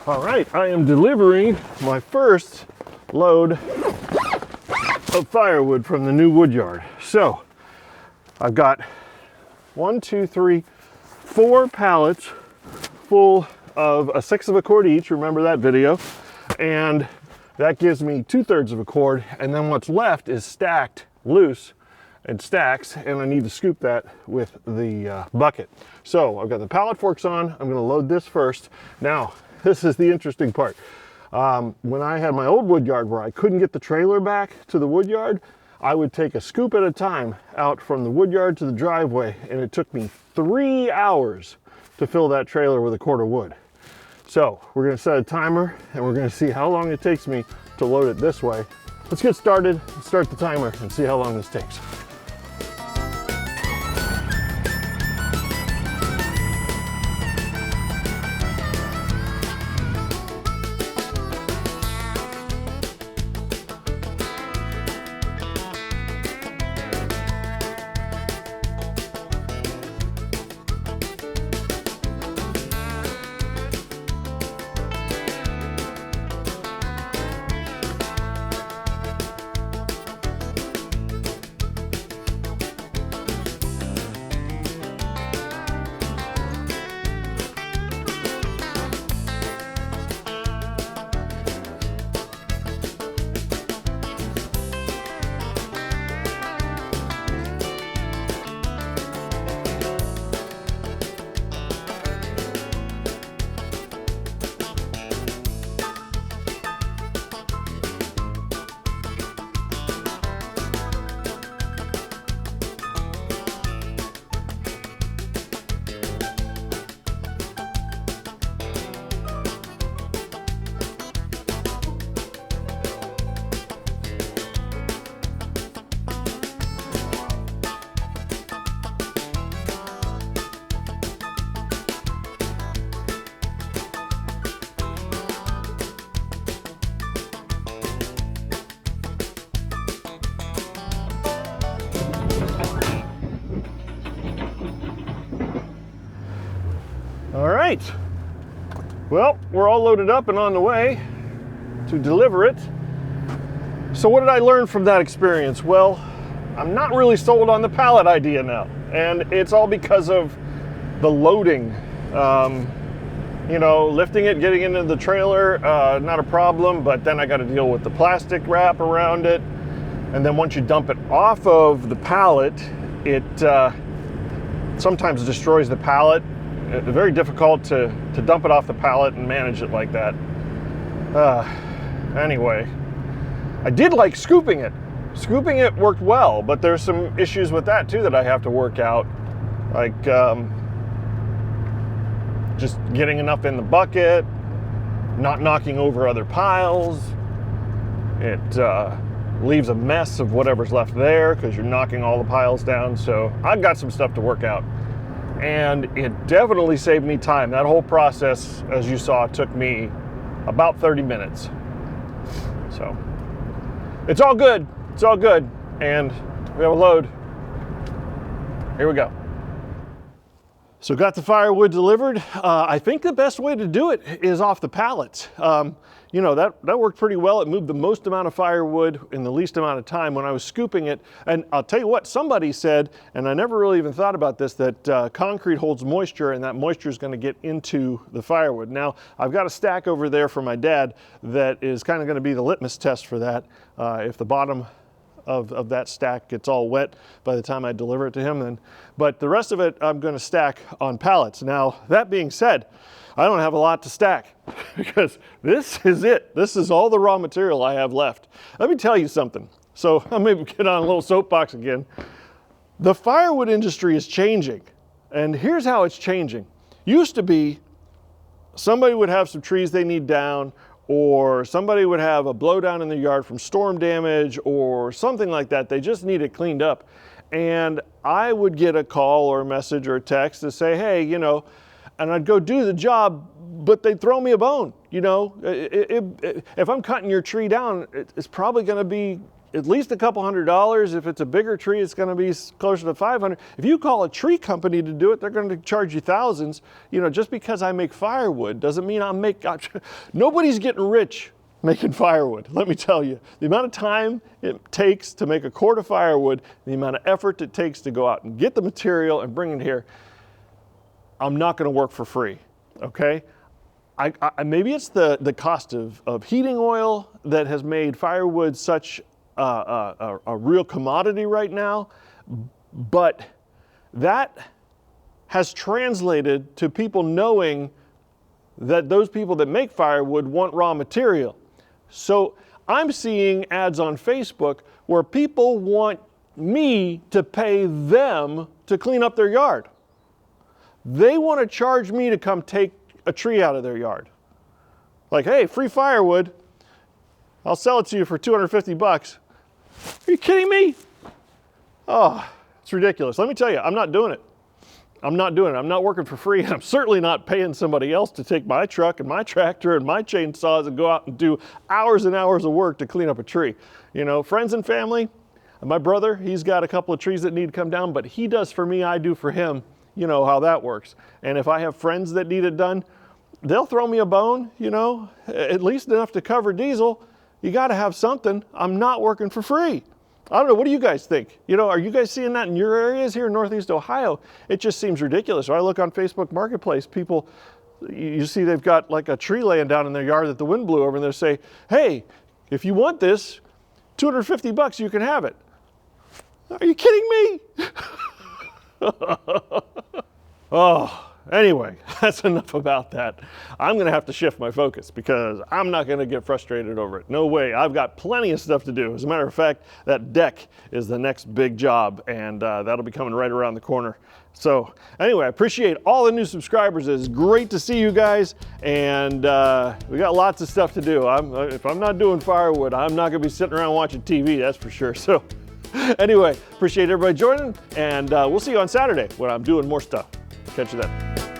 All right, I am delivering my first load of firewood from the new wood yard. So I've got 4 pallets full of a 1/6 of a cord each. Remember that video? And that gives me 2/3 of a cord. And then what's left is stacked loose and stacks, and I need to scoop that with the bucket. So I've got the pallet forks on. I'm gonna load this first. Now, this is the interesting part. When I had my old wood yard where I couldn't get the trailer back to the wood yard, I would take a scoop at a time out from the wood yard to the driveway, and it took me 3 hours to fill that trailer with a cord of wood. So we're gonna set a timer, and we're gonna see how long it takes me to load it this way. Let's get started, start the timer, and see how long this takes. All right, well, we're all loaded up and on the way to deliver it. So what did I learn from that experience? Well, I'm not really sold on the pallet idea now, and it's all because of the loading. You know, lifting it, getting into the trailer, not a problem, but then I got to deal with the plastic wrap around it. And then once you dump it off of the pallet, it sometimes destroys the pallet. It's very difficult to dump it off the pallet and manage it like that. Anyway, I did like scooping it. Scooping it worked well, but there's some issues with that too that I have to work out. Like just getting enough in the bucket, not knocking over other piles. It leaves a mess of whatever's left there because you're knocking all the piles down. So I've got some stuff to work out. And it definitely saved me time. That whole process, as you saw, took me about 30 minutes. So it's all good. It's all good. And we have a load. Here we go. So got the firewood delivered. I think the best way to do it is off the pallets. You know, that worked pretty well. It moved the most amount of firewood in the least amount of time when I was scooping it. And I'll tell you what, somebody said, and I never really even thought about this, that concrete holds moisture, and that moisture is going to get into the firewood. Now, I've got a stack over there for my dad that is kind of going to be the litmus test for that. If the bottom of that stack gets all wet by the time I deliver it to him, then. But the rest of it I'm going to stack on pallets. Now, that being said, I don't have a lot to stack because this is it. This is all the raw material I have left. Let me tell you something. So I'll maybe get on a little soapbox again. The firewood industry is changing, and here's how it's changing. Used to be somebody would have some trees they need down, or somebody would have a blowdown in their yard from storm damage or something like that. They just need it cleaned up. And I would get a call or a message or a text to say, hey, you know, and I'd go do the job, but they'd throw me a bone. You know, if I'm cutting your tree down, it's probably going to be at least a couple $100. If it's a bigger tree, it's going to be closer to 500. If you call a tree company to do it, they're going to charge you thousands. You know, just because I make firewood doesn't mean nobody's getting rich making firewood. Let me tell you, the amount of time it takes to make a cord of firewood, the amount of effort it takes to go out and get the material and bring it here, I'm not going to work for free, okay? Maybe it's the cost of heating oil that has made firewood such a real commodity right now, but that has translated to people knowing that those people that make firewood want raw material. So I'm seeing ads on Facebook where people want me to pay them to clean up their yard. They want to charge me to come take a tree out of their yard. Like, hey, free firewood. I'll sell it to you for 250 bucks. Are you kidding me? Oh, it's ridiculous. Let me tell you, I'm not doing it. I'm not doing it. I'm not working for free. I'm certainly not paying somebody else to take my truck and my tractor and my chainsaws and go out and do hours and hours of work to clean up a tree. You know, friends and family, my brother, he's got a couple of trees that need to come down, but he does for me, I do for him. You know how that works. And if I have friends that need it done, they'll throw me a bone, you know, at least enough to cover diesel. You got to have something. I'm not working for free. I don't know. What do you guys think? You know, are you guys seeing that in your areas here in Northeast Ohio? It just seems ridiculous. When I look on Facebook Marketplace, people, you see they've got like a tree laying down in their yard that the wind blew over, and they say, hey, if you want this, 250 bucks, you can have it. Are you kidding me? Oh, anyway, that's enough about that. I'm going to have to shift my focus because I'm not going to get frustrated over it. No way. I've got plenty of stuff to do. As a matter of fact, that deck is the next big job, and that'll be coming right around the corner. So anyway, I appreciate all the new subscribers. It's great to see you guys, and we got lots of stuff to do. If I'm not doing firewood, I'm not going to be sitting around watching TV, that's for sure. So anyway, appreciate everybody joining, and we'll see you on Saturday when I'm doing more stuff. Catch you then.